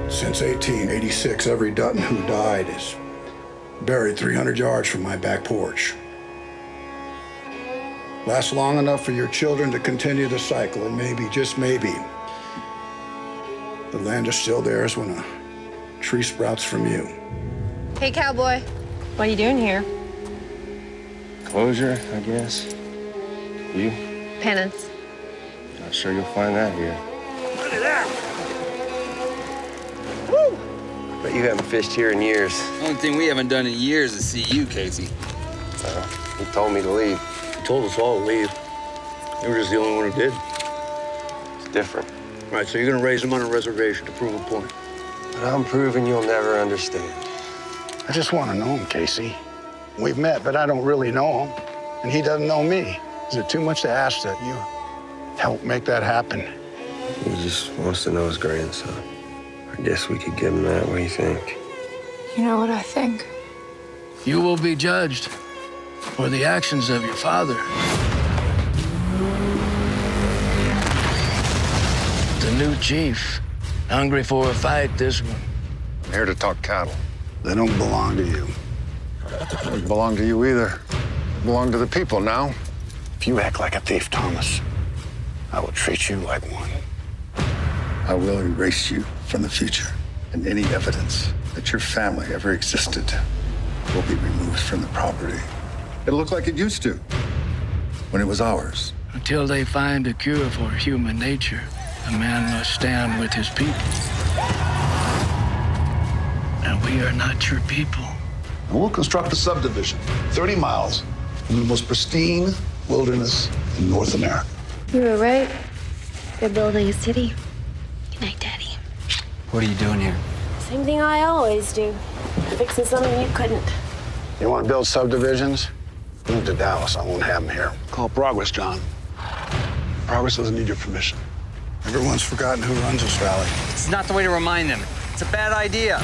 Since 1886, every Dutton who died is buried 300 yards from my back porch. Lasts long enough for your children to continue the cycle, and maybe, just maybe, the land is still theirs when a tree sprouts from you. Hey, cowboy. What are you doing here? Closure, I guess. You? Penance. Not sure you'll find that here. Look at that! Woo! But you haven't fished here in years. The only thing we haven't done in years is see you, Casey. He told me to leave. He told us all to leave. You were just the only one who did. It's different. All right, so you're gonna raise him on a reservation to prove a point. But I'm proving you'll never understand. I just want to know him, Casey. We've met, but I don't really know him, and he doesn't know me. Is it too much to ask that you help make that happen? He just wants to know his grandson. I guess we could give him that. What do you think? You know what I think? You will be judged for the actions of your father. The new chief, hungry for a fight, this one. I'm here to talk cattle. They don't belong to you. They don't belong to you either. They belong to the people now. If you act like a thief, Thomas, I will treat you like one. I will erase you from the future, and any evidence that your family ever existed will be removed from the property. It'll look like it used to, when it was ours. Until they find a cure for human nature, a man must stand with his people. And we are not your people. And we'll construct a subdivision, 30 miles in the most pristine wilderness in North America. You were right. They're building a city. Good night, Daddy. What are you doing here? Same thing I always do. Fixing something you couldn't. You want to build subdivisions? Move to Dallas. I won't have them here. Call Progress, John. Progress doesn't need your permission. Everyone's forgotten who runs this valley. It's not the way to remind them. It's a bad idea.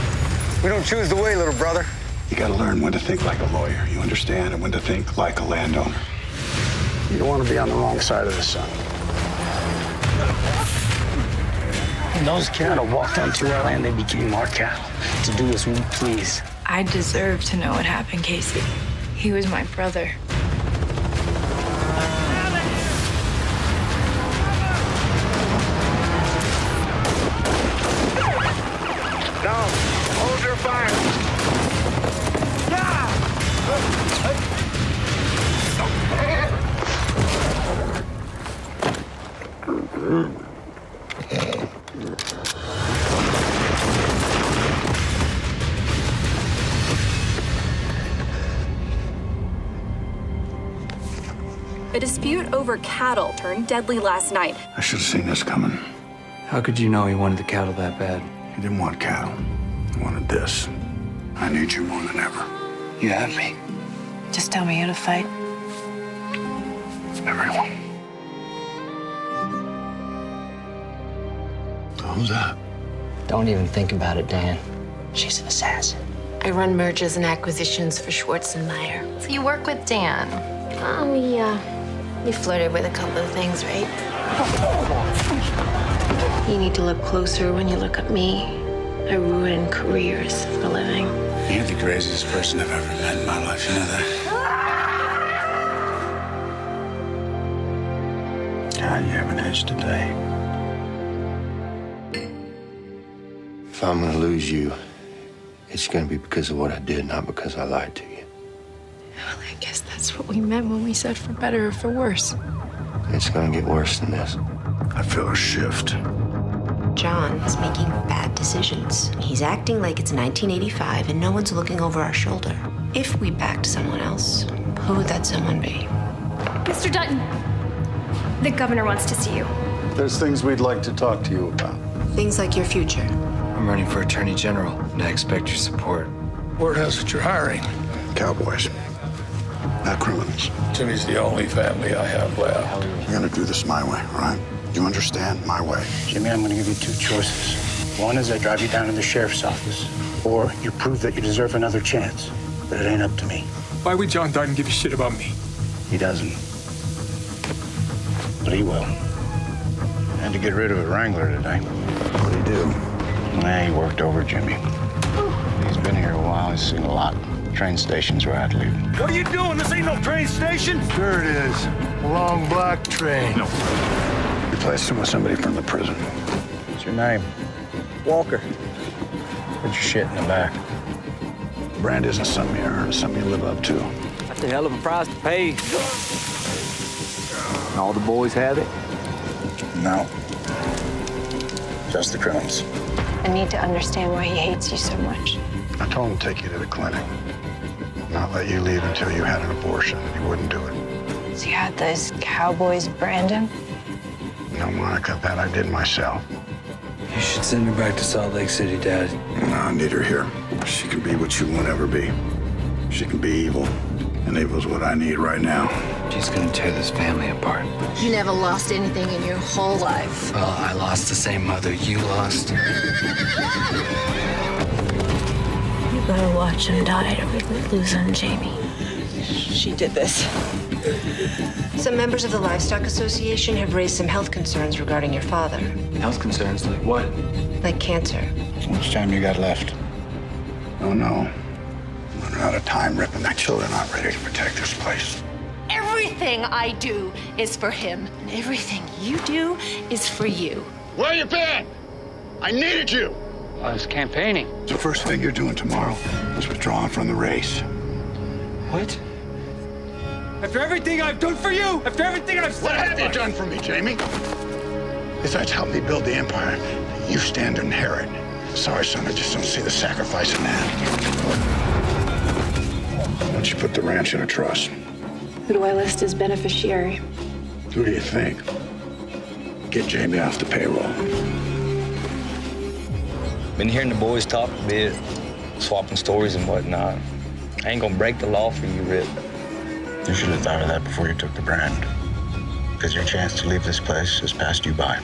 We don't choose the way, little brother. You got to learn when to think like a lawyer, you understand, and when to think like a landowner. You don't want to be on the wrong side of the sun. When those cattle walked onto our land, they became our cattle to do as we please. I deserve to know what happened, Casey. He was my brother. Now, hold your fire. A dispute over cattle turned deadly last night. I should have seen this coming. How could you know he wanted the cattle that bad? He didn't want cattle. He wanted this. I need you more than ever. You have me. Just tell me how to fight. Everyone. Who's that? Don't even think about it, Dan. She's an assassin. I run mergers and acquisitions for Schwartz and Meyer. So you work with Dan. We flirted with a couple of things, right? You need to look closer when you look at me. I ruin careers for a living. You're the craziest person I've ever met in my life, you know that? God, you haven't aged a day. If I'm gonna lose you, it's gonna be because of what I did, not because I lied to you. Well, I guess that's what we meant when we said for better or for worse. It's gonna get worse than this. I feel a shift. John is making bad decisions. He's acting like it's 1985 and no one's looking over our shoulder. If we backed someone else, who would that someone be? Mr. Dutton, the governor wants to see you. There's things we'd like to talk to you about. Things like your future. I'm running for Attorney General, and I expect your support. Word has that you're hiring. Cowboys, not criminals. Jimmy's the only family I have left. We're gonna do this my way, all right? You understand? My way. Jimmy, I'm gonna give you two choices. One is I drive you down to the sheriff's office, or you prove that you deserve another chance. But it ain't up to me. Why would John Dutton give a shit about me? He doesn't. But he will. Had to get rid of a wrangler today. What'd he do? Yeah, he worked over Jimmy. He's been here a while. He's seen a lot. Train station's where I'd leave. What are you doing? This ain't no train station. Sure it is. A long black train. No. Replaced him with somebody from the prison. What's your name? Walker. Put your shit in the back. Brand isn't something you earn, it's something you live up to. That's a hell of a price to pay. And all the boys have it? No. Just the criminals. I need to understand why he hates you so much. I told him to take you to the clinic. Not let you leave until you had an abortion. He wouldn't do it. So you had those cowboys brand him? No, Monica, that I did myself. You should send her back to Salt Lake City, Dad. No, I need her here. She can be what you won't ever be. She can be evil. And evil's what I need right now. She's gonna tear this family apart. You never lost anything in your whole life. Well, I lost the same mother you lost. You gotta watch him die to really lose on Jamie. She did this. Some members of the Livestock Association have raised some health concerns regarding your father. Health concerns like what? Like cancer. How much time you got left? Oh, no. I'm running out of time ripping. My children aren't ready to protect this place. Everything I do is for him, and everything you do is for you. Where you been? I needed you. I was campaigning. The first thing you're doing tomorrow is withdrawing from the race. What? After everything I've done for you, after everything I've said. What have you done for me, Jamie? Besides helping me build the empire that you stand to inherit. Sorry, son, I just don't see the sacrifice in that. Why don't you put the ranch in a trust? Who do I list as beneficiary? Who do you think? Get Jamie off the payroll. Been hearing the boys talk a bit, swapping stories and whatnot. I ain't gonna break the law for you, Rip. You should have thought of that before you took the brand. Because your chance to leave this place has passed you by.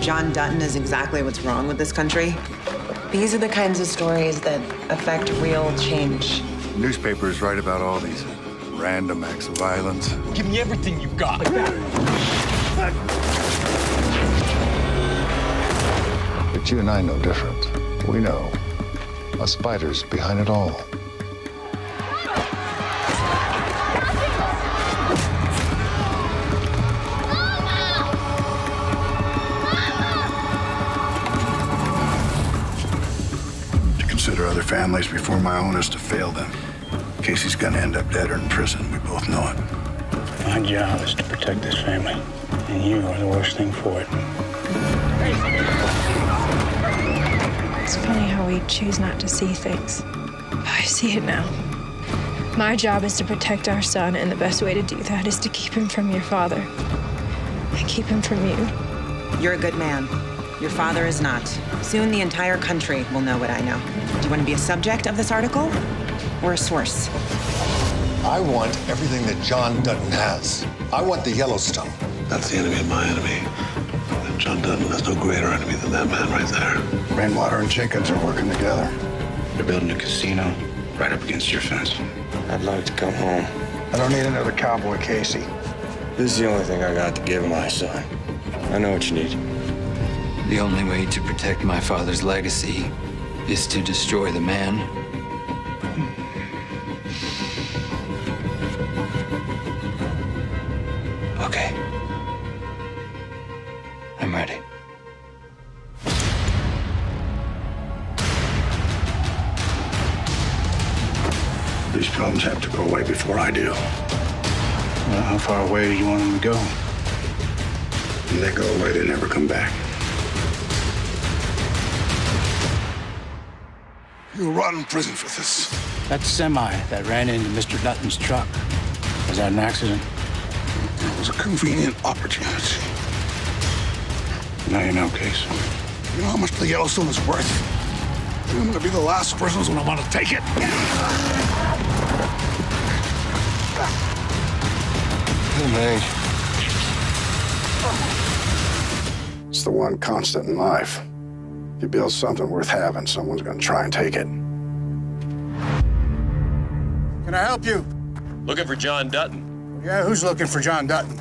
John Dutton is exactly what's wrong with this country. These are the kinds of stories that affect real change. Newspapers write about all these random acts of violence. Give me everything you've got. But you and I know different. We know a spider's behind it all. To consider other families before my own is to fail them. Casey's gonna end up dead or in prison. We both know it. My job is to protect this family, and you are the worst thing for it. It's funny how we choose not to see things. I see it now. My job is to protect our son, and the best way to do that is to keep him from your father. And keep him from you. You're a good man. Your father is not. Soon the entire country will know what I know. Do you want to be a subject of this article or a source? I want everything that John Dutton has. I want the Yellowstone. That's the enemy of my enemy. And John Dutton has no greater enemy than that man right there. Rainwater and Jenkins are working together. They're building a casino right up against your fence. I'd like to come home. I don't need another cowboy, Casey. This is the only thing I got to give my son. I know what you need. The only way to protect my father's legacy is to destroy the man. Okay. I'm ready. These problems have to go away before I do. Well, how far away do you want them to go? When they go away, they never come back. You'll rot in prison for this. That semi that ran into Mr. Dutton's truck, was that an accident? It was a convenient opportunity. Now you know, Case. You know how much the Yellowstone is worth? I'm gonna be the last person who's gonna want to take it. Hey, man. It's the one constant in life. You build something worth having, someone's gonna try and take it. Can I help you? Looking for John Dutton. Yeah, who's looking for John Dutton?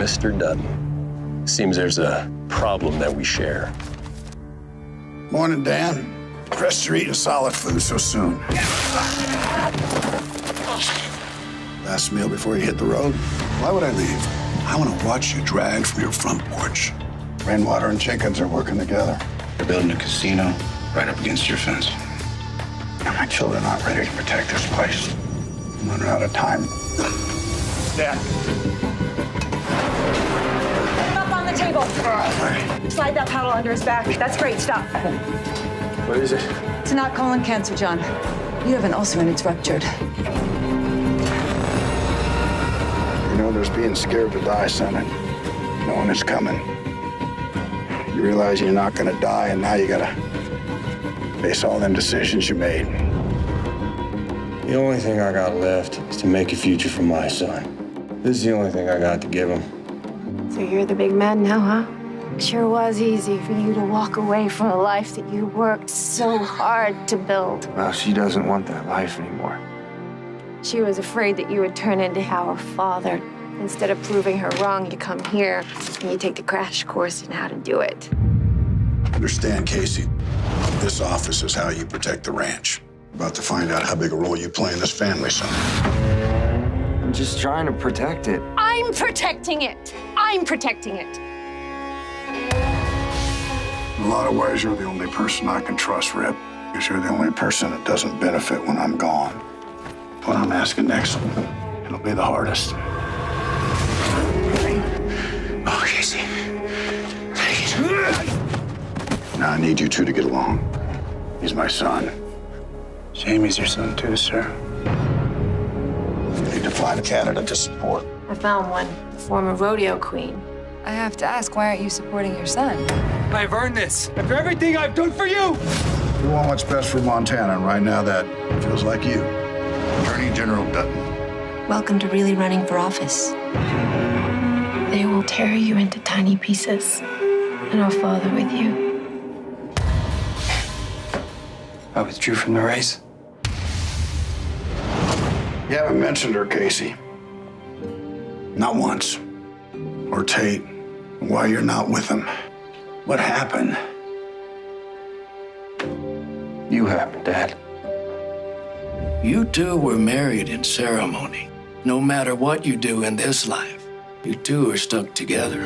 Mr. Dutton. Seems there's a problem that we share. Morning, Dan. Impressed you're eating solid food so soon. Last meal before you hit the road? Why would I leave? I want to watch you drag from your front porch. Rainwater and Jenkins are working together. They're building a casino right up against your fence. My children aren't ready to protect this place. I'm running out of time. Dad. Up on the table. Slide that paddle under his back. That's great. Stop. What is it? It's not colon cancer, John. You have an ulcer and it's ruptured. You know, there's being scared to die, son, and knowing it's coming. You realize you're not gonna die, and now you gotta face all them decisions you made. The only thing I got left is to make a future for my son. This is the only thing I got to give him. So you're the big man now, huh? Sure was easy for you to walk away from a life that you worked so hard to build. Well, she doesn't want that life anymore. She was afraid that you would turn into our father. Instead of proving her wrong, you come here and you take the crash course in how to do it. Understand, Casey, this office is how you protect the ranch. About to find out how big a role you play in this family, son. I'm just trying to protect it. I'm protecting it. I'm protecting it. In a lot of ways, you're the only person I can trust, Rip, because you're the only person that doesn't benefit when I'm gone. What I'm asking next, it'll be the hardest. Oh, Casey. Take it. Now, I need you two to get along. He's my son. Jamie's your son, too, sir. You need to find a candidate to support. I found one, former rodeo queen. I have to ask, why aren't you supporting your son? I've earned this. After everything I've done for you! We want what's best for Montana, and right now that feels like you. Attorney General Dutton. Welcome to really running for office. They will tear you into tiny pieces, and I'll father with you. I withdrew from the race. You haven't mentioned her, Casey. Not once. Or Tate. Why you're not with him. What happened? You happened, Dad. You two were married in ceremony. No matter what you do in this life, you two are stuck together.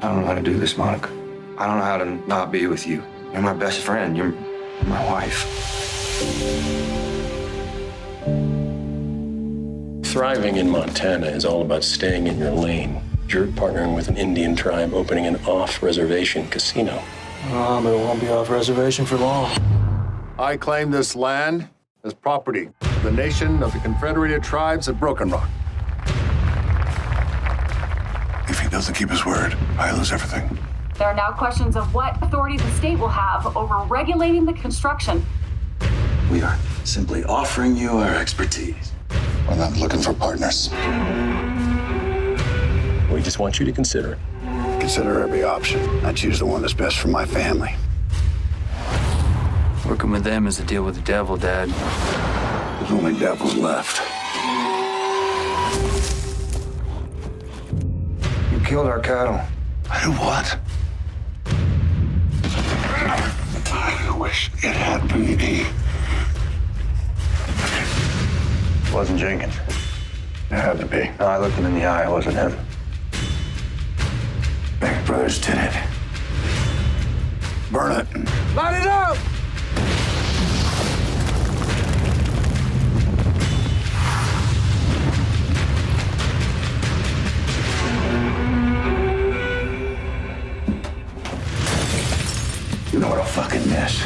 I don't know how to do this, Monica. I don't know how to not be with you. You're my best friend. You're my wife. Thriving in Montana is all about staying in your lane. You're partnering with an Indian tribe opening an off-reservation casino. But it won't be off reservation for long. I claim this land as property of the nation of the Confederated Tribes of Broken Rock. If he doesn't keep his word, I lose everything. There are now questions of what authority the state will have over regulating the construction. We are simply offering you our expertise. We're not looking for partners. We just want you to consider it. Consider every option. I choose the one that's best for my family. Working with them is a deal with the devil, Dad. There's only devils left. You killed our cattle. I did what? I wish it had been me. It wasn't Jenkins. It had to be. No, I looked him in the eye. It wasn't him. Beck Brothers did it. Burn it. Light it up! You know what a fucking mess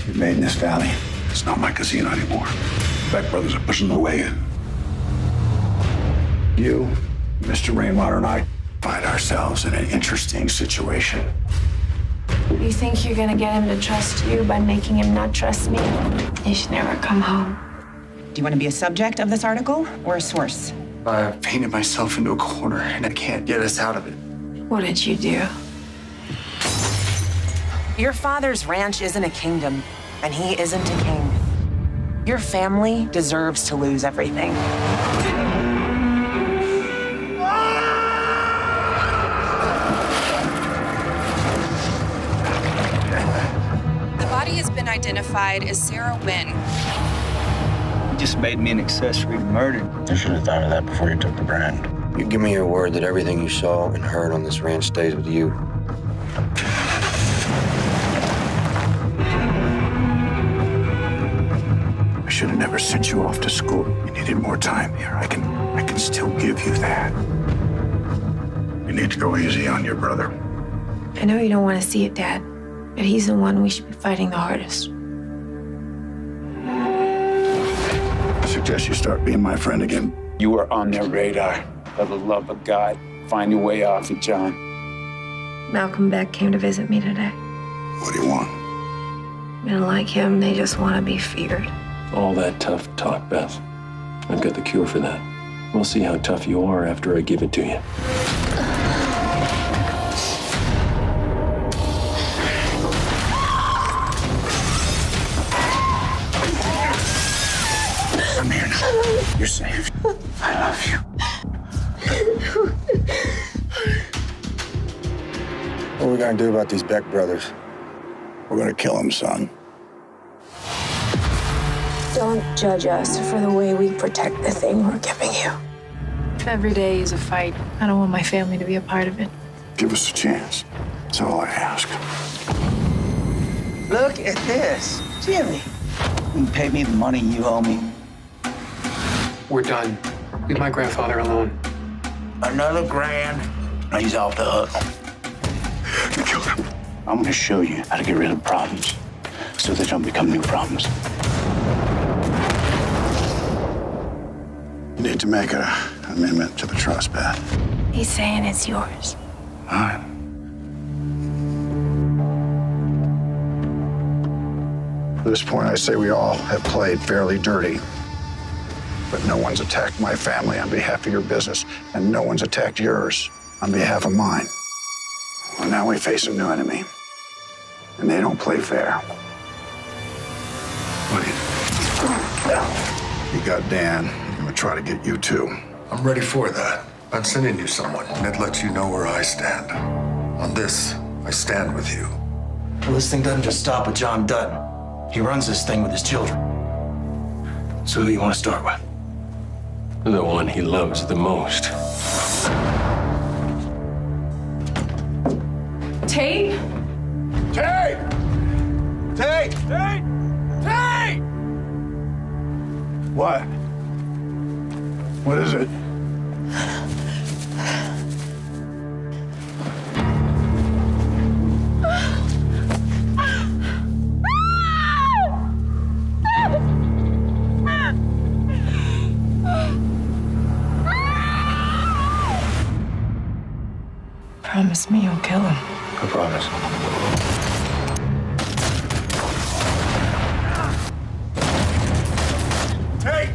you've made in this valley? It's not my casino anymore. Beck Brothers are pushing their way in. You, Mr. Rainwater, and I find ourselves in an interesting situation. You think you're gonna get him to trust you by making him not trust me? He should never come home. Do you want to be a subject of this article or a source? I've painted myself into a corner, and I can't get us out of it. What did you do? Your father's ranch isn't a kingdom, and he isn't a king. Your family deserves to lose everything. identified as Sarah Wynn. You just made me an accessory to murder. You should have thought of that before you took the brand. You give me your word that everything you saw and heard on this ranch stays with you. I should have never sent you off to school. You needed more time here. I can still give you that. You need to go easy on your brother. I know you don't want to see it, Dad, but he's the one we should be fighting the hardest. I suggest you start being my friend again. You were on their radar. For the love of God, find your way off it, John. Malcolm Beck came to visit me today. What do you want? Men like him, they just want to be feared. All that tough talk, Beth. I've got the cure for that. We'll see how tough you are after I give it to you. I'm here now. You're safe. I love you. What are we gonna do about these Beck brothers? We're gonna kill them, son. Don't judge us for the way we protect the thing we're giving you. Every day is a fight. I don't want my family to be a part of it. Give us a chance. That's all I ask. Look at this. Jimmy. You can pay me the money you owe me. We're done. Leave my grandfather alone. Another grand. Now he's off the hook. You killed him. I'm gonna show you how to get rid of problems so they don't become new problems. You need to make an amendment to the trust, Beth. He's saying it's yours. All right. At this point, I say we all have played fairly dirty. But no one's attacked my family on behalf of your business, and no one's attacked yours on behalf of mine. Well, now we face a new enemy, and they don't play fair. You got Dan. I'm gonna try to get you too. I'm ready for that. I'm sending you someone that lets you know where I stand. On this, I stand with you. Well, this thing doesn't just stop with John Dutton. He runs this thing with his children. So who do you want to start with? The one he loves the most. Tate? Tate! Tate! Tate! Tate! What? What is it? Promise me you'll kill him. I promise. Tate!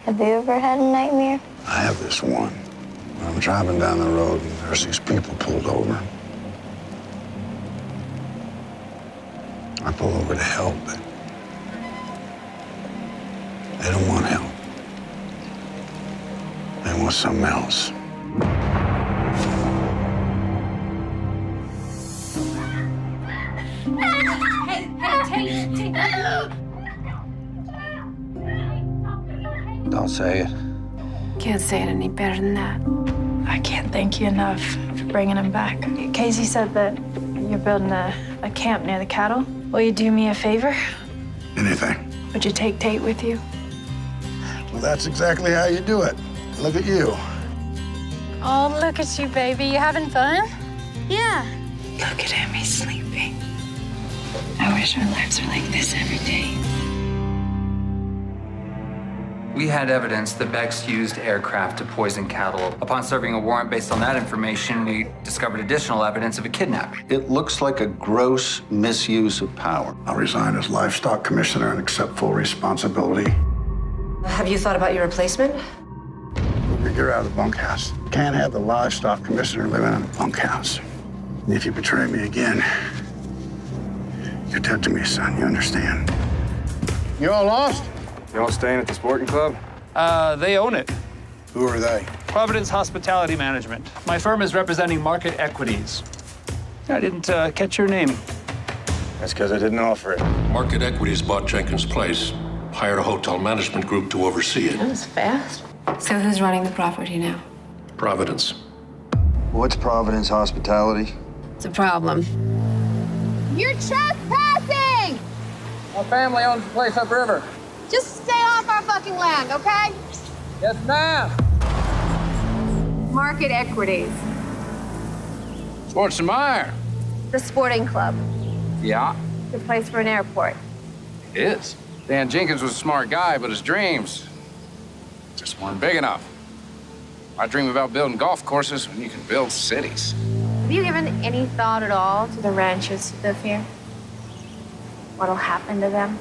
Have you ever had a nightmare? I have this one. When I'm driving down the road and there's these people pulled over. I pull over to help, but they don't want help. They want something else. Hey, Tate. Don't say it. Can't say it any better than that. I can't thank you enough for bringing him back. Casey said that you're building a camp near the cattle. Will you do me a favor? Anything. Would you take Tate with you? Well, that's exactly how you do it. Look at you. Oh, look at you, baby. You having fun? Yeah. Look at him. He's sleeping. I wish our lives were like this every day. We had evidence that Becks used aircraft to poison cattle. Upon serving a warrant based on that information, we discovered additional evidence of a kidnapping. It looks like a gross misuse of power. I'll resign as livestock commissioner and accept full responsibility. Have you thought about your replacement? You're out of the bunkhouse. Can't have the livestock commissioner living in a bunkhouse. And if you betray me again, you're dead to me, son. You understand? You all lost? You all staying at the sporting club? They own it. Who are they? Providence Hospitality Management. My firm is representing Market Equities. I didn't catch your name. That's because I didn't offer it. Market Equities bought Jenkins' place, hired a hotel management group to oversee it. That was fast. So who's running the property now? Providence. What's Providence Hospitality? It's a problem. You're trespassing! My family owns the place upriver. Just stay off our fucking land, okay? Yes, ma'am. Market Equities. What's the matter? The sporting club. Yeah, The place for an airport. it is. Dan Jenkins was a smart guy, but his dreams just weren't big enough. I dream about building golf courses when you can build cities. Have you given any thought at all to the ranchers who live here? What'll happen to them?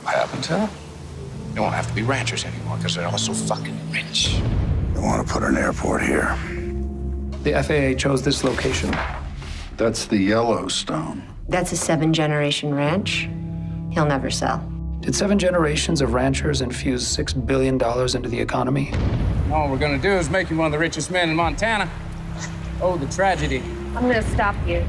What happened to them? They won't have to be ranchers anymore because they're all so fucking rich. They want to put an airport here. The FAA chose this location. That's the Yellowstone. That's a 7-generation ranch. He'll never sell. Did 7 generations of ranchers infuse $6 billion into the economy? All we're gonna do is make you one of the richest men in Montana. Oh, the tragedy. I'm gonna stop you.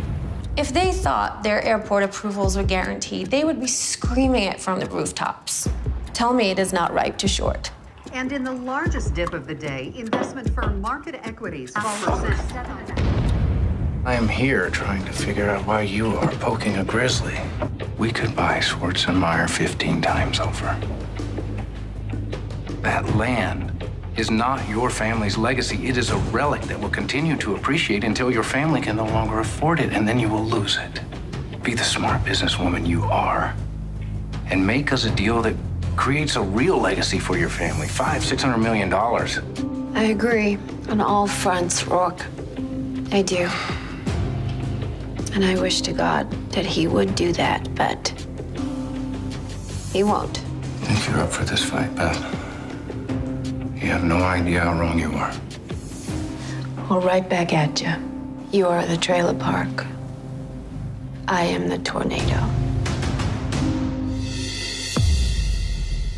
If they thought their airport approvals were guaranteed, they would be screaming it from the rooftops. Tell me it is not ripe to short. And in the largest dip of the day, investment firm Market Equities. I am here trying to figure out why you are poking a grizzly. We could buy Schwartz and Meyer 15 times over. That land is not your family's legacy. It is a relic that will continue to appreciate until your family can no longer afford it, and then you will lose it. Be the smart businesswoman you are, and make us a deal that creates a real legacy for your family. $500–600 million. I agree on all fronts, Rourke. I do. And I wish to God that he would do that, but he won't. I think you're up for this fight, Beth. You have no idea how wrong you are. Well, right back at you. You are the trailer park. I am the tornado.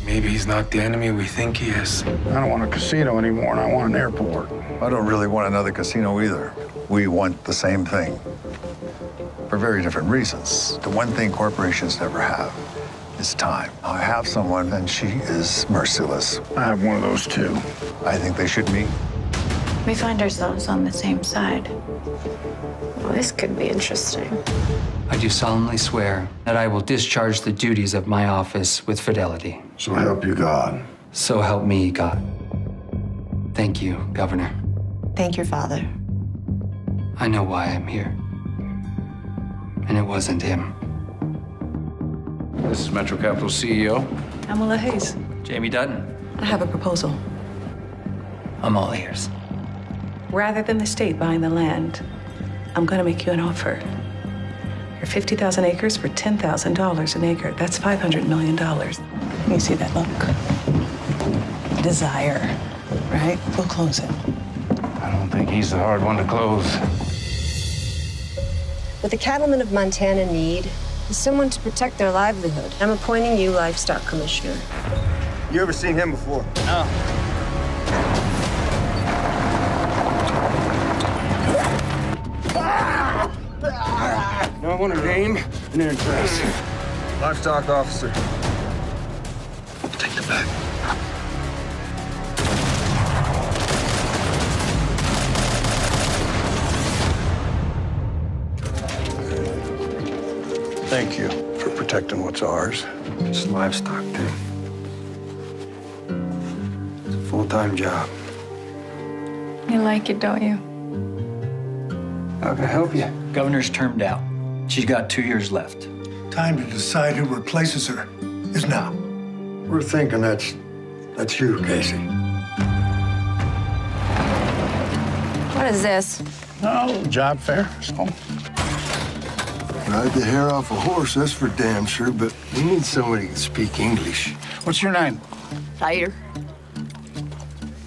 Maybe he's not the enemy we think he is. I don't want a casino anymore, and I want an airport. I don't really want another casino either. We want the same thing for very different reasons. The one thing corporations never have is time. I have someone, and she is merciless. I have one of those, too. I think they should meet. We find ourselves on the same side. Well, this could be interesting. I do solemnly swear that I will discharge the duties of my office with fidelity. So help you God. So help me God. Thank you, Governor. Thank your father. I know why I'm here. And it wasn't him. This is Metro Capital CEO. Amala Hayes. Jamie Dutton. I have a proposal. I'm all ears. Rather than the state buying the land, I'm going to make you an offer. Your 50,000 acres for $10,000 an acre. That's $500 million. You see that look? Desire, right? We'll close it. I don't think he's the hard one to close. What the cattlemen of Montana need is someone to protect their livelihood. I'm appointing you livestock commissioner. You ever seen him before? No. No, I want a name and an address. Livestock officer. Take the bag. Thank you for protecting what's ours. It's livestock, too. It's a full-time job. You like it, don't you? How can I help you? Governor's termed out. She's got 2 years left. Time to decide who replaces her is now. We're thinking that's you, Casey. What is this? Oh, job fair, so. Ride the hair off a horse, that's for damn sure, but we need somebody who can speak English. What's your name? Tighter.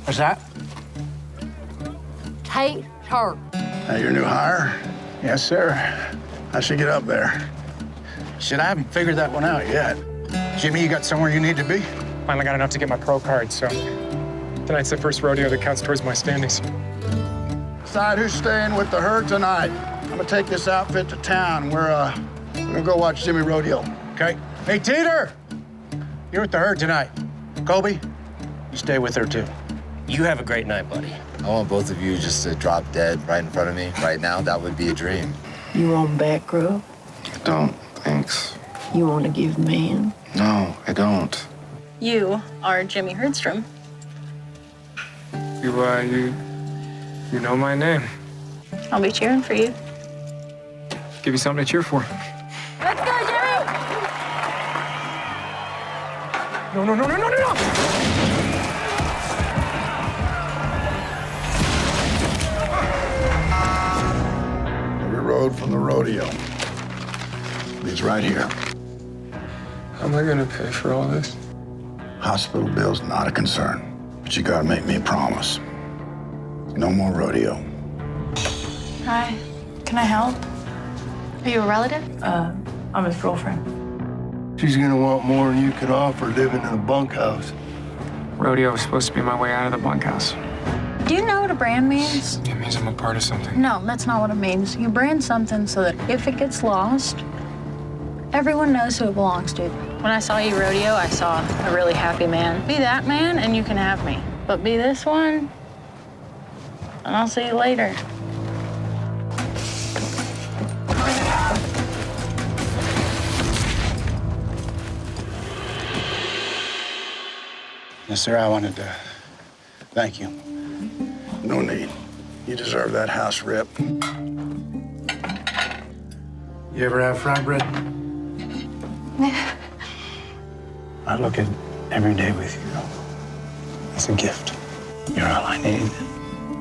What's that? Tighter. Your new hire? Yes, sir. I should get up there. Shit, I haven't figured that one out yet. Jimmy, you got somewhere you need to be? Finally got enough to get my pro card, so Tonight's the first rodeo that counts towards my standings. Decide who's staying with the herd tonight. I'm gonna take this outfit to town. We're gonna go watch Jimmy rodeo, okay? Hey, Teeter! You're with the herd tonight. Colby, you stay with her, too. You have a great night, buddy. I want both of you just to drop dead right in front of me right now. That would be a dream. You want back rub? I don't, thanks. You want to give man? No, I don't. You are Jimmy Herdstrom. You know my name. I'll be cheering for you. Give you something to cheer for. Let's go, Jimmy! No! Every road from the rodeo leads right here. How am I gonna pay for all this? Hospital bill's not a concern, but you gotta make me a promise. No more rodeo. Hi. Can I help? Are you a relative? I'm his girlfriend. She's gonna want more than you can offer living in a bunkhouse. Rodeo was supposed to be my way out of the bunkhouse. Do you know what a brand means? It means I'm a part of something. No, that's not what it means. You brand something so that if it gets lost, everyone knows who it belongs to. When I saw you rodeo, I saw a really happy man. Be that man and you can have me. But be this one, and I'll see you later. Yes, sir, I wanted to thank you. No need. You deserve that house rip. You ever have fry bread? I look at every day with you as a gift. You're all I need.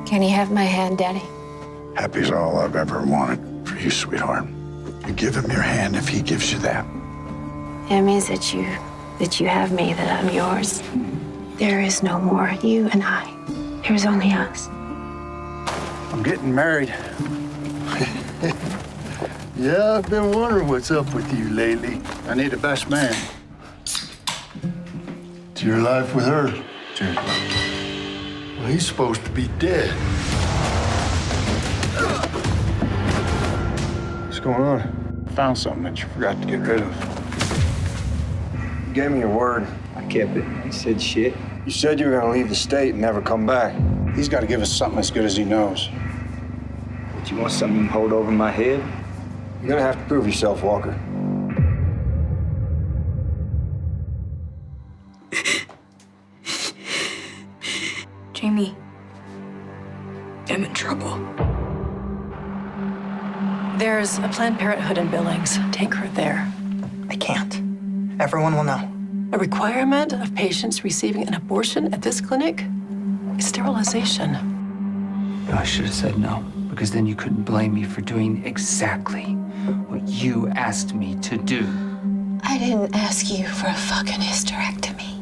Can you have my hand, Daddy? Happy's all I've ever wanted for you, sweetheart. You give him your hand if he gives you that. It means that you have me, that I'm yours. There is no more you and I. There's only us. I'm getting married. Yeah, I've been wondering what's up with you lately. I need a best man. It's your life with her. Sure. Well, he's supposed to be dead. What's going on? Found something that you forgot to get rid of. You gave me your word. I kept it. You said shit. You said you were gonna leave the state and never come back. He's got to give us something as good as he knows. But you want something you can hold over my head? You're gonna have to prove yourself, Walker. Jamie, I'm in trouble. There's a Planned Parenthood in Billings. Take her there. I can't. Everyone will know. A requirement of patients receiving an abortion at this clinic is sterilization. I should have said no, because then you couldn't blame me for doing exactly what you asked me to do. I didn't ask you for a fucking hysterectomy.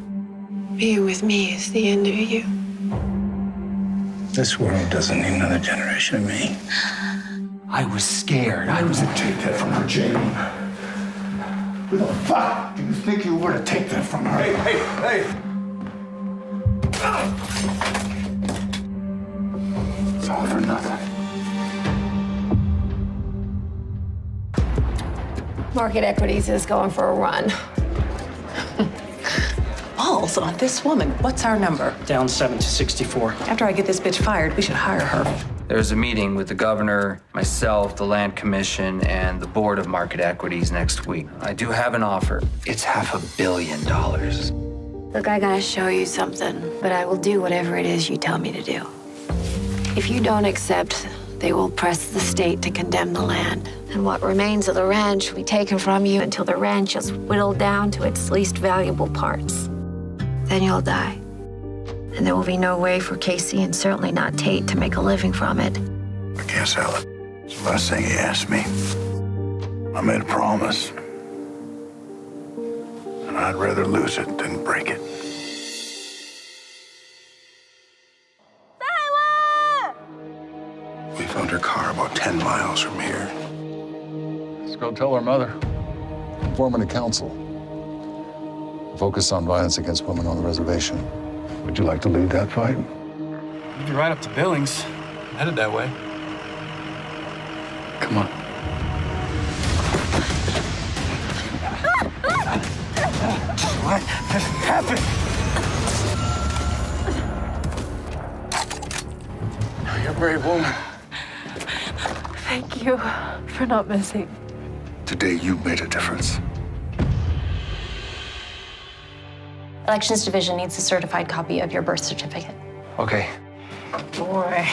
Being with me is the end of you. This world doesn't need another generation of me. I was scared. I was gonna take that from her, Jamie. Who the fuck do you think you were to take that from her? Hey! It's all for nothing. Market Equities is going for a run. Balls on this woman. What's our number? Down 7 to 64. After I get this bitch fired, we should hire her. There's a meeting with the governor, myself, the land commission, and the board of market equities next week. I do have an offer. It's $500 million. Look, I gotta show you something, but I will do whatever it is you tell me to do. If you don't accept, they will press the state to condemn the land. And what remains of the ranch will be taken from you until the ranch is whittled down to its least valuable parts. Then you'll die. And there will be no way for Casey, and certainly not Tate, to make a living from it. I can't sell it. It's the last thing he asked me. I made a promise. And I'd rather lose it than break it. We found her car about 10 miles from here. Let's go tell her mother. I'm forming a council. Focus on violence against women on the reservation. Would you like to lead that fight? You'd be right up to Billings. I'm headed that way. Come on. What has happened? You're a brave woman. Thank you for not missing. Today, you made a difference. Elections Division needs a certified copy of your birth certificate. Okay. Boy,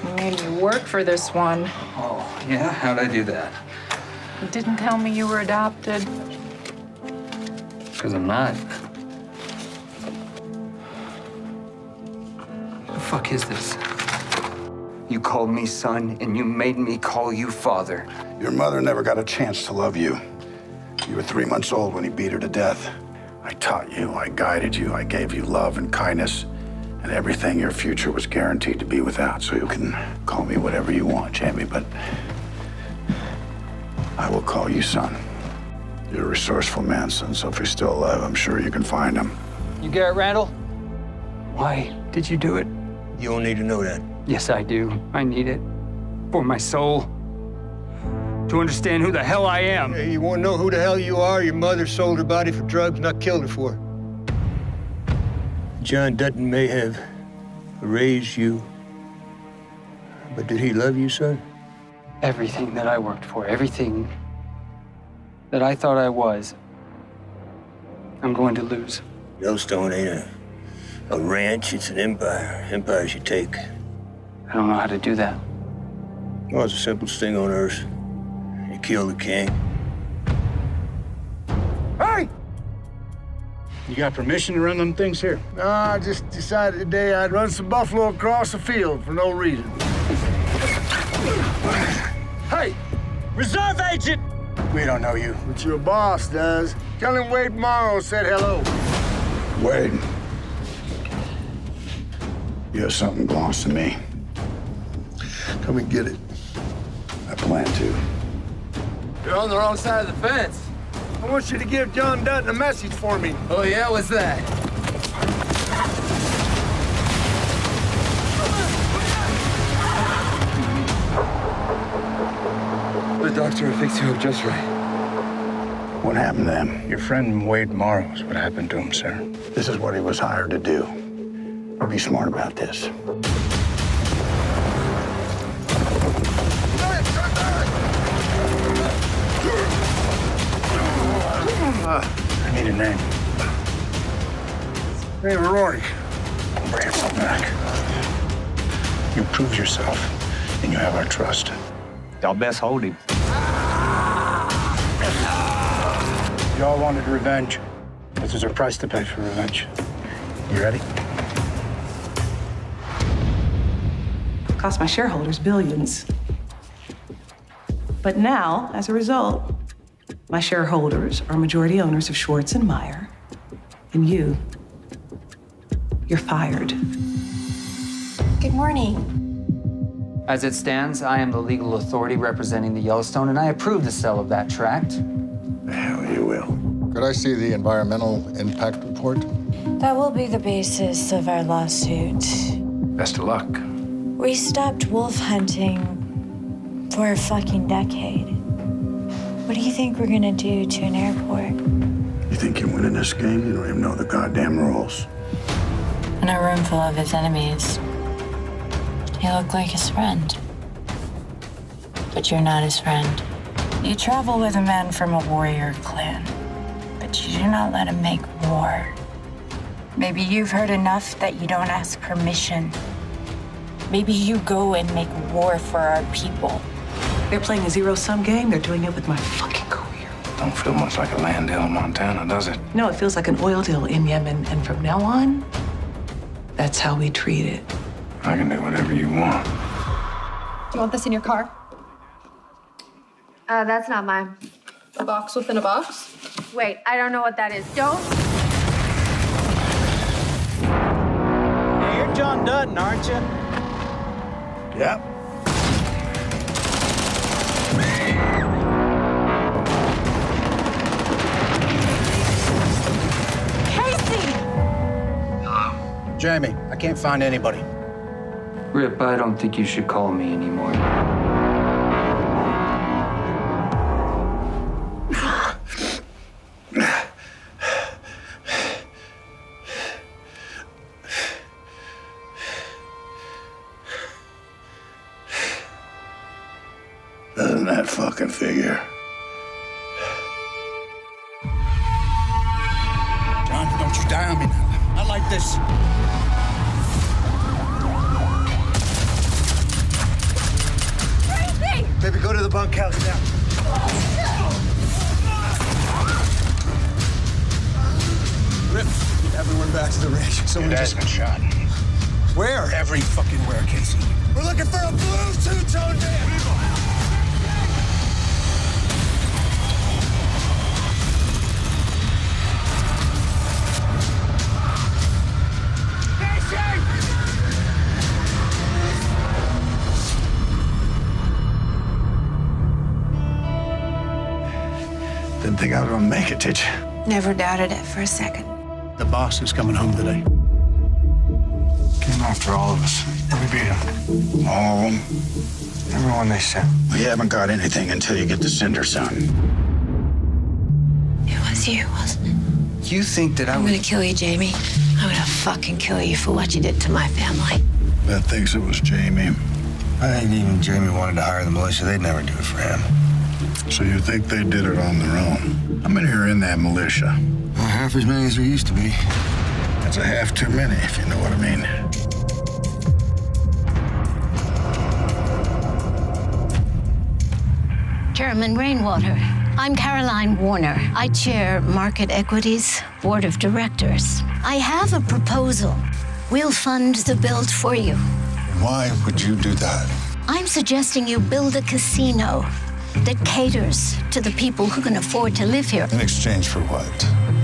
you made me work for this one. Oh, yeah? How'd I do that? You didn't tell me you were adopted. Because I'm not. The fuck is this? You called me son, and you made me call you father. Your mother never got a chance to love you. You were 3 months old when he beat her to death. I taught you, I guided you, I gave you love and kindness, and everything your future was guaranteed to be without. So you can call me whatever you want, Jamie, but I will call you son. You're a resourceful man, son, so if you're still alive, I'm sure you can find him. You Garrett Randall? Why did you do it? You don't need to know that. Yes, I do. I need it. For my soul. To understand who the hell I am. Hey, you want to know who the hell you are? Your mother sold her body for drugs and I killed her for it. John Dutton may have raised you, but did he love you, son? Everything that I worked for, everything that I thought I was, I'm going to lose. Yellowstone ain't a ranch, it's an empire. Empires you take. I don't know how to do that. Well, it's the simplest thing on earth. You kill the king. Hey! You got permission to run them things here? No, I just decided today I'd run some buffalo across the field for no reason. Hey! Reserve agent! We don't know you. But your boss does. Tell him Wade Morrow said hello. Wade, you have something belongs to me. Come and get it. I plan to. You're on the wrong side of the fence. I want you to give John Dutton a message for me. Oh, yeah? What's that? The doctor will fix you up just right. What happened to him? Your friend Wade Morrow is what happened to him, sir. This is what he was hired to do. Be smart about this. I need a name. Hey, Rory. Bring it back. You prove yourself, and you have our trust. Y'all best hold him. Y'all wanted revenge. This is a price to pay for revenge. You ready? Cost my shareholders billions. But now, as a result, my shareholders are majority owners of Schwartz and Meyer. And you're fired. Good morning. As it stands, I am the legal authority representing the Yellowstone, and I approve the sale of that tract. The hell you will. Could I see the environmental impact report? That will be the basis of our lawsuit. Best of luck. We stopped wolf hunting for a fucking decade. What do you think we're gonna do to an airport? You think you're winning this game? You don't even know the goddamn rules. In a room full of his enemies, you look like his friend. But you're not his friend. You travel with a man from a warrior clan, but you do not let him make war. Maybe you've heard enough that you don't ask permission. Maybe you go and make war for our people. They're playing a zero-sum game. They're doing it with my fucking career. Don't feel much like a land deal in Montana, does it? No, it feels like an oil deal in Yemen. And from now on, that's how we treat it. I can do whatever you want. Do you want this in your car? That's not mine. A box within a box? Wait, I don't know what that is. Don't. Hey, you're John Dutton, aren't you? Yep. Jamie, I can't find anybody. Rip, I don't think you should call me anymore. Doesn't that fucking figure? John, don't you die on me now. Not like this. Baby, go to the bunkhouse now. Rip, get everyone back to the ranch. Someone just been shot. Where? Every fucking where, Casey. We're looking for a blue two-tone man. Didn't think I was gonna make it, did you? Never doubted it for a second. The boss is coming home today. Came after all of us. We beat him. All of them. Everyone they sent. We haven't got anything until you get the Cinder Son. It was you, wasn't it? You think that I'm gonna kill you, Jamie. I'm gonna fucking kill you for what you did to my family. Beth thinks it was Jamie. I think even Jamie wanted to hire the militia. They'd never do it for him. So you think they did it on their own? How many are in that militia? Well, half as many as there used to be. That's a half too many, if you know what I mean. Chairman Rainwater, I'm Caroline Warner. I chair Market Equities Board of Directors. I have a proposal. We'll fund the build for you. Why would you do that? I'm suggesting you build a casino that caters to the people who can afford to live here. In exchange for what?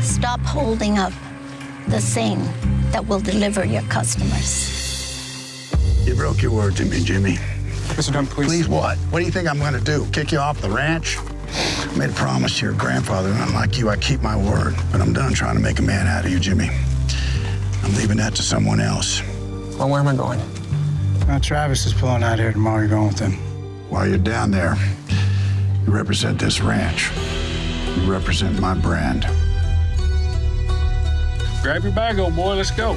Stop holding up the thing that will deliver your customers. You broke your word to me, Jimmy. Mr. Dunn, please. Please what? What do you think I'm going to do? Kick you off the ranch? I made a promise to your grandfather, and unlike you, I keep my word. But I'm done trying to make a man out of you, Jimmy. I'm leaving that to someone else. Well, where am I going? Travis is pulling out here tomorrow. You're going with him. While you're down there, you represent this ranch. You represent my brand. Grab your bag, old boy. Let's go.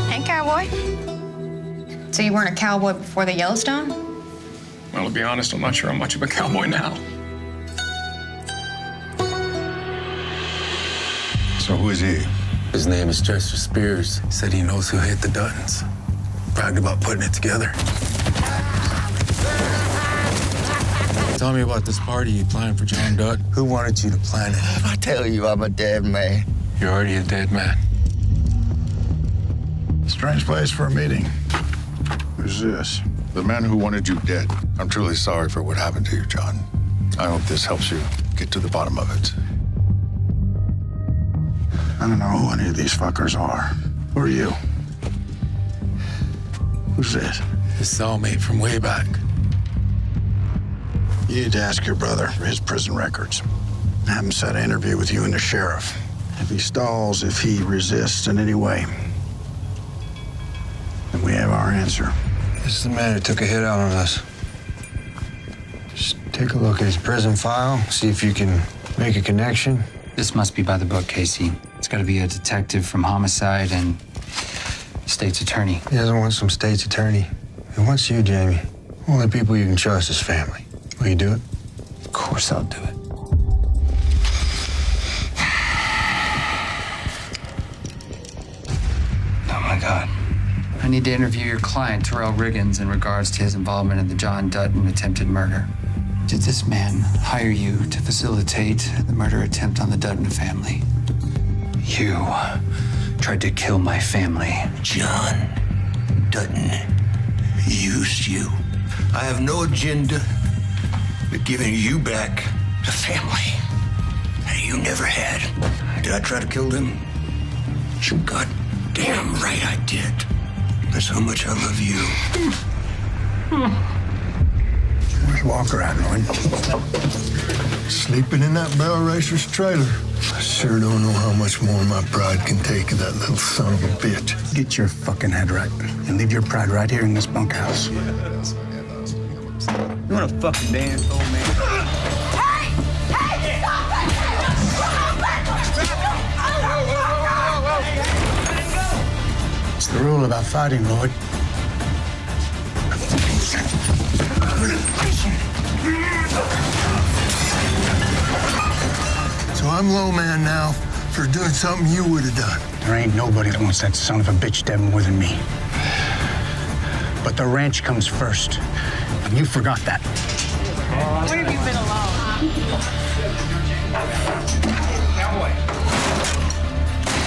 Hey, cowboy. So you weren't a cowboy before the Yellowstone? Well, to be honest, I'm not sure I'm much of a cowboy now. So who is he? His name is Chester Spears. Said he knows who hit the Duttons. Bragged about putting it together. Tell me about this party you planned for John Dutton. Who wanted you to plan it? I tell you, I'm a dead man. You're already a dead man. Strange place for a meeting. Who's this? The man who wanted you dead. I'm truly sorry for what happened to you, John. I hope this helps you get to the bottom of it. I don't know who any of these fuckers are. Who are you? Who's this? His cellmate from way back. You need to ask your brother for his prison records. Have him set an interview with you and the sheriff. If he stalls, if he resists in any way, then we have our answer. This is the man who took a hit out on us. Just take a look at his prison file, see if you can make a connection. This must be by the book, Casey. It's got to be a detective from homicide and state's attorney. He doesn't want some state's attorney. He wants you, Jamie. Only people you can trust is family. Will you do it? Of course I'll do it. Oh, my God. I need to interview your client, Terrell Riggins, in regards to his involvement in the John Dutton attempted murder. Did this man hire you to facilitate the murder attempt on the Dutton family? You tried to kill my family. John Dutton used you. I have no agenda but giving you back the family that you never had. Did I try to kill them? You goddamn right I did. That's how much I love you. Where's Walker at, Lloyd? Sleeping in that barrel racer's trailer. I sure don't know how much more my pride can take of that little son of a bitch. Get your fucking head right and leave your pride right here in this bunkhouse. You wanna fucking dance, old man? It's the rule about fighting, Lloyd. So I'm low man now for doing something you would have done. There ain't nobody that wants that son of a bitch dead more than me. But the ranch comes first. And you forgot that. Where have you been alone?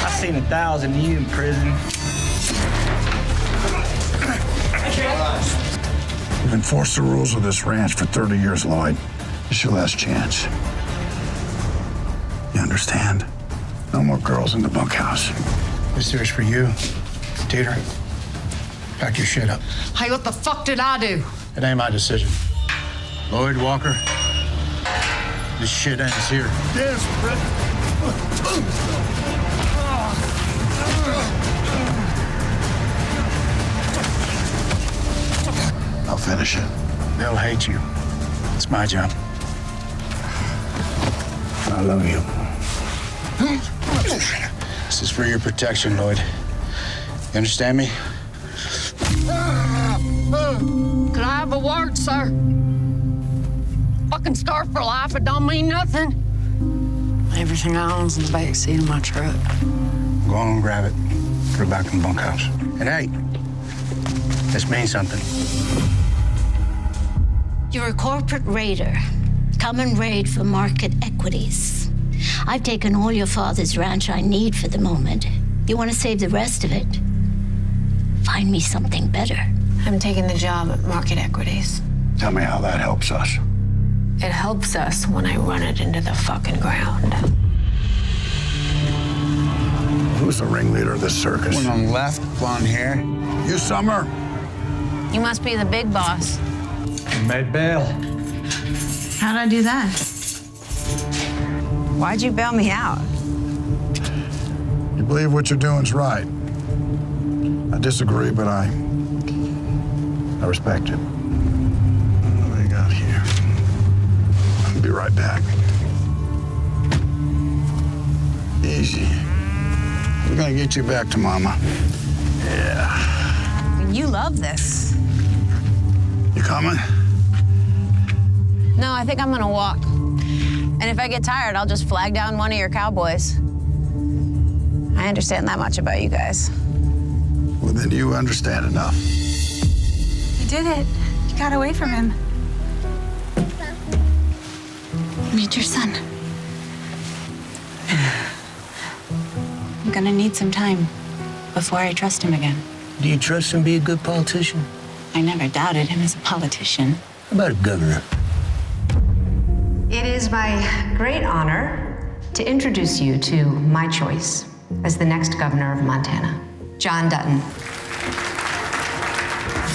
I've seen 1,000 of you in prison. We've enforced the rules of this ranch for 30 years, Lloyd. It's your last chance. You understand? No more girls in the bunkhouse. This here's for you. Teeter, pack your shit up. Hey, what the fuck did I do? It ain't my decision. Lloyd, Walker, this shit ends here. Desperate. I'll finish it. They'll hate you. It's my job. I love you. This is for your protection, Lloyd. You understand me? Can I have a word, sir? Fucking scar for life, it don't mean nothing. Everything I own's in the back seat of my truck. Go on and grab it. Put it back in the bunkhouse. And hey, this means something. You're a corporate raider. Come and raid for market equities. I've taken all your father's ranch I need for the moment. You want to save the rest of it? Find me something better. I'm taking the job at market equities. Tell me how that helps us. It helps us when I run it into the fucking ground. Who's the ringleader of this circus? One on the left, blonde hair. You, Summer? You must be the big boss. You made bail. How'd I do that? Why'd you bail me out? You believe what you're doing's right. I disagree, but I respect it. What do we got here? I'll be right back. Easy. We're gonna get you back to Mama. Yeah. You love this. You coming? No, I think I'm gonna walk. And if I get tired, I'll just flag down one of your cowboys. I understand that much about you guys. Well, then you understand enough. You did it. You got away from him. Meet your son. I'm gonna need some time before I trust him again. Do you trust him to be a good politician? I never doubted him as a politician. How about a governor? It is my great honor to introduce you to my choice as the next governor of Montana, John Dutton.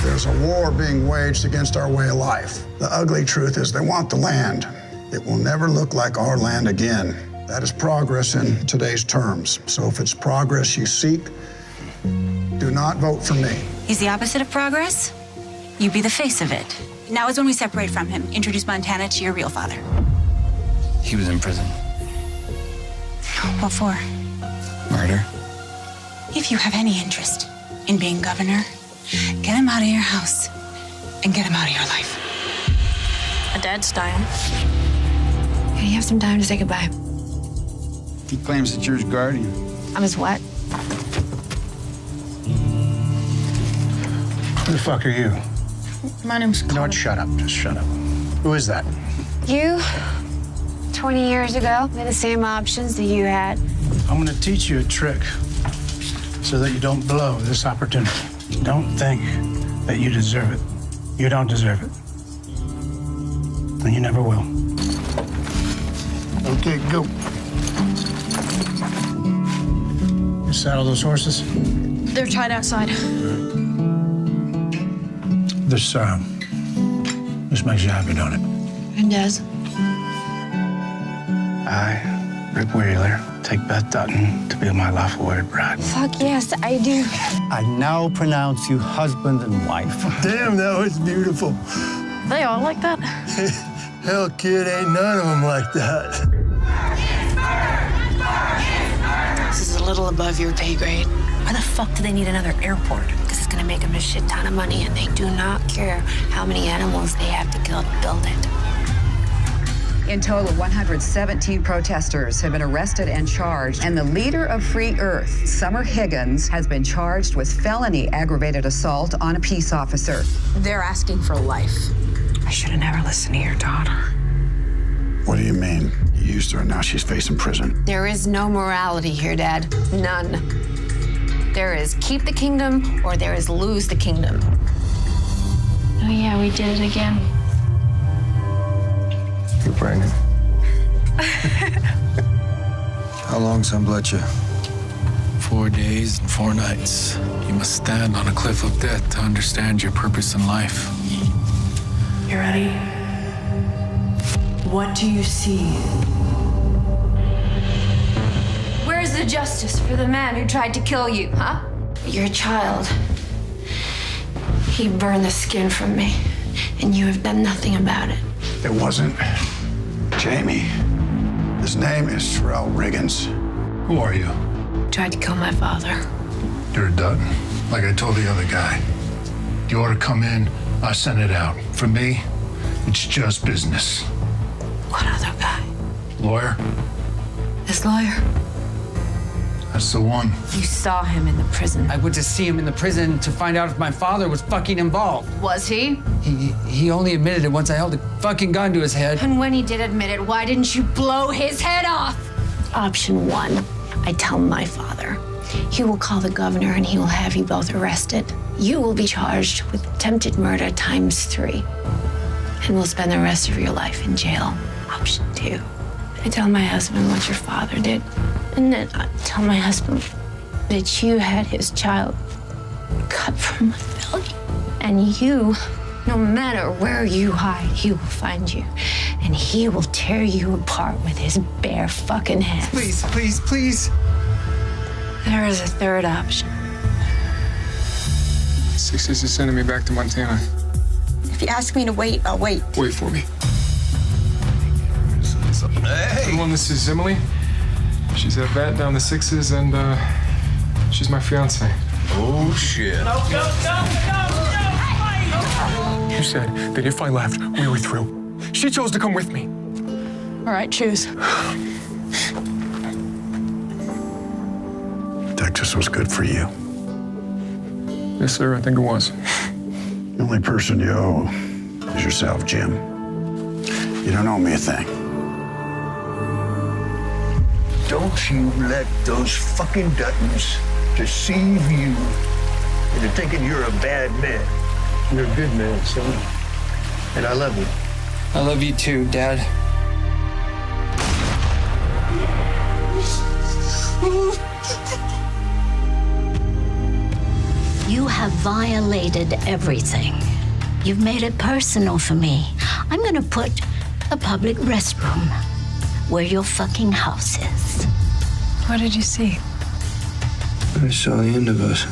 There's a war being waged against our way of life. The ugly truth is they want the land. It will never look like our land again. That is progress in today's terms. So if it's progress you seek, do not vote for me. He's the opposite of progress. You be the face of it. Now is when we separate from him. Introduce Montana to your real father. He was in prison. What for? Murder. If you have any interest in being governor, get him out of your house and get him out of your life. A dad style. Can you have some time to say goodbye? He claims that you're his guardian. I'm his what? Who the fuck are you? My name's You know what? Shut up. Just shut up. Who is that? You, 20 years ago, had the same options that you had. I'm gonna teach you a trick so that you don't blow this opportunity. Don't think that you deserve it. You don't deserve it. And you never will. Okay, go. You saddle those horses? They're tied outside. This This makes you happy, don't it? It does. I, Rick Wheeler, take Beth Dutton to be my lawful wedded bride. Fuck yes, I do. I now pronounce you husband and wife. Damn, that was beautiful. They all like that? Hell, kid, ain't none of them like that. This is a little above your pay grade. Why the fuck do they need another airport? Because it's gonna make them a shit ton of money, and they do not care how many animals they have to kill to build it. In total, 117 protesters have been arrested and charged, and the leader of Free Earth, Summer Higgins, has been charged with felony aggravated assault on a peace officer. They're asking for life. I should have never listened to your daughter. What do you mean? You used her and now she's facing prison. There is no morality here, Dad. None. There is keep the kingdom or there is lose the kingdom. Oh yeah, we did it again. You're pregnant. How long some bled you? 4 days and 4 nights. You must stand on a cliff of death to understand your purpose in life. You ready? What do you see? Where's the justice for the man who tried to kill you, huh? Your child. He burned the skin from me, and you have done nothing about it. It wasn't Jamie. His name is Terrell Riggins. Who are you? Tried to kill my father. You're a Dutton, like I told the other guy. The order come in, I send it out. For me, it's just business. What other guy? Lawyer? This lawyer? That's the one. You saw him in the prison. I went to see him in the prison to find out if my father was fucking involved. Was he? He only admitted it once I held a fucking gun to his head. And when he did admit it, why didn't you blow his head off? Option 1, I tell my father. He will call the governor and he will have you both arrested. You will be charged with attempted murder ×3. And will spend the rest of your life in jail. Option 2, I tell my husband what your father did. And then I tell my husband that you had his child cut from my belly. And you, no matter where you hide, he will find you. And he will tear you apart with his bare fucking hands. Please, please, please. There is a third option. Sixes is sending me back to Montana. If you ask me to wait, I'll wait. Wait for me. Hey! Everyone, this is Emily. She's a vet down the sixes, and she's my fiance. Oh, shit. Go, go, go, go! You said that if I left, we were through. She chose to come with me. All right, choose. Texas was good for you. Yes, sir, I think it was. The only person you owe is yourself, Jim. You don't owe me a thing. Don't you let those fucking Duttons deceive you into thinking you're a bad man. You're a good man, son. And I love you. I love you too, Dad. You have violated everything. You've made it personal for me. I'm gonna put a public restroom where your fucking house is. What did you see? I saw the end of us.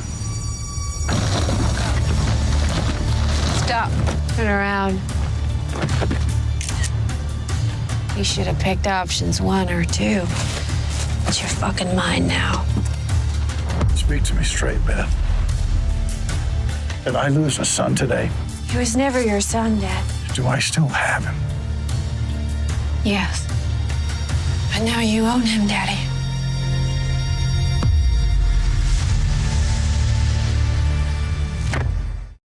Stop. Turn around. You should have picked options 1 or 2. It's your fucking mind now. Speak to me straight, Beth. Did I lose a son today? He was never your son, Dad. Do I still have him? Yes. But now you own him, Daddy.